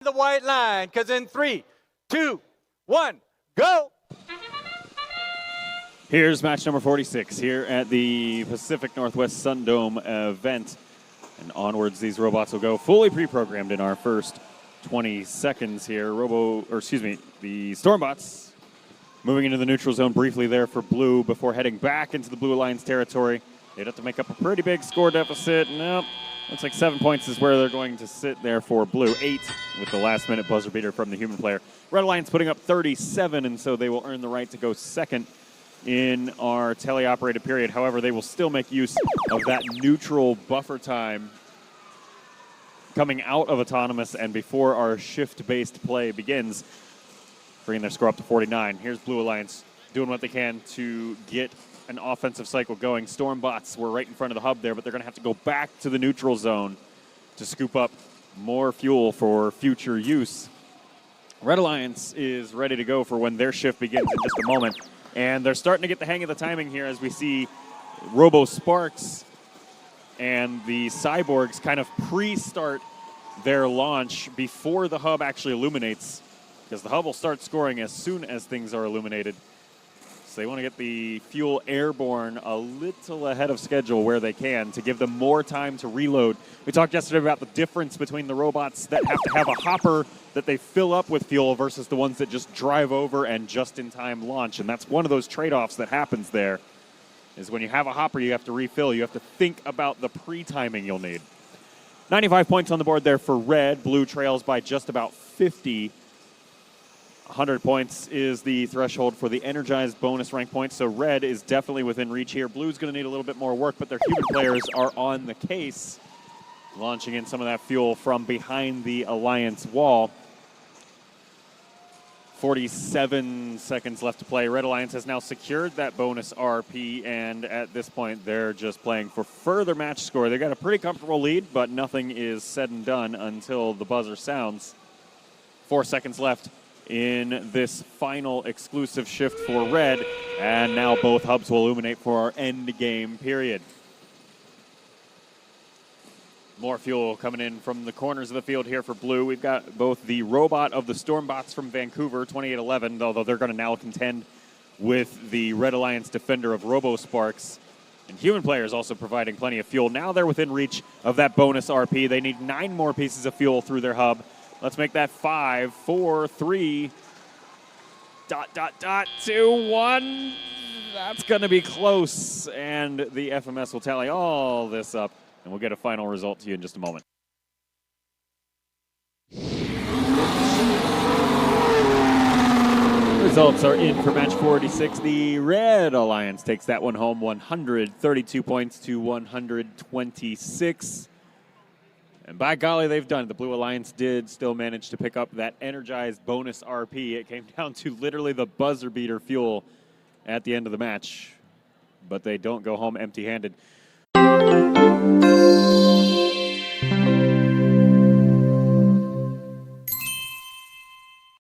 the white line, because in 3, 2, 1, go! Here's match number 46 here at the Pacific Northwest SunDome event. And onwards, these robots will go fully pre-programmed in our first 20 seconds here. The Stormbots moving into the neutral zone briefly there for blue before heading back into the Blue Alliance territory. They'd have to make up a pretty big score deficit. Nope. Looks like 7 points is where they're going to sit there for blue. 8 with the last-minute buzzer beater from the human player. Red Alliance putting up 37, and so they will earn the right to go second in our teleoperated period. However, they will still make use of that neutral buffer time coming out of autonomous and before our shift-based play begins, bringing their score up to 49. Here's Blue Alliance doing what they can to get an offensive cycle going. Stormbots were right in front of the hub there, but they're going to have to go back to the neutral zone to scoop up more fuel for future use. Red Alliance is ready to go for when their shift begins in just a moment. And they're starting to get the hang of the timing here as we see Robo Sparks and the Cyborgs kind of pre-start their launch before the hub actually illuminates, because the hub will start scoring as soon as things are illuminated. So they want to get the fuel airborne a little ahead of schedule where they can to give them more time to reload. We talked yesterday about the difference between the robots that have to have a hopper that they fill up with fuel versus the ones that just drive over and just-in-time launch. And that's one of those trade-offs that happens there, is when you have a hopper, you have to refill. You have to think about the pre-timing you'll need. 95 points on the board there for red. Blue trails by just about 50. 100 points is the threshold for the energized bonus rank points, so red is definitely within reach here. Blue's going to need a little bit more work, but their human players are on the case, launching in some of that fuel from behind the Alliance wall. 47 seconds left to play. Red Alliance has now secured that bonus RP, and at this point, they're just playing for further match score. They've got a pretty comfortable lead, but nothing is said and done until the buzzer sounds. 4 seconds left in this final exclusive shift for red, and now both hubs will illuminate for our end game period. More fuel coming in from the corners of the field here for blue. We've got both the robot of the Stormbots from Vancouver, 2811, although they're going to now contend with the Red Alliance defender of Robo Sparks. And human players also providing plenty of fuel. Now they're within reach of that bonus RP. They need 9 more pieces of fuel through their hub. Let's make that 5, 4, 3, ... 2, 1. That's going to be close. And the FMS will tally all this up, and we'll get a final result to you in just a moment. Results are in for match 46. The Red Alliance takes that one home, 132 points to 126. And by golly, they've done it. The Blue Alliance did still manage to pick up that energized bonus RP. It came down to literally the buzzer beater fuel at the end of the match. But they don't go home empty-handed.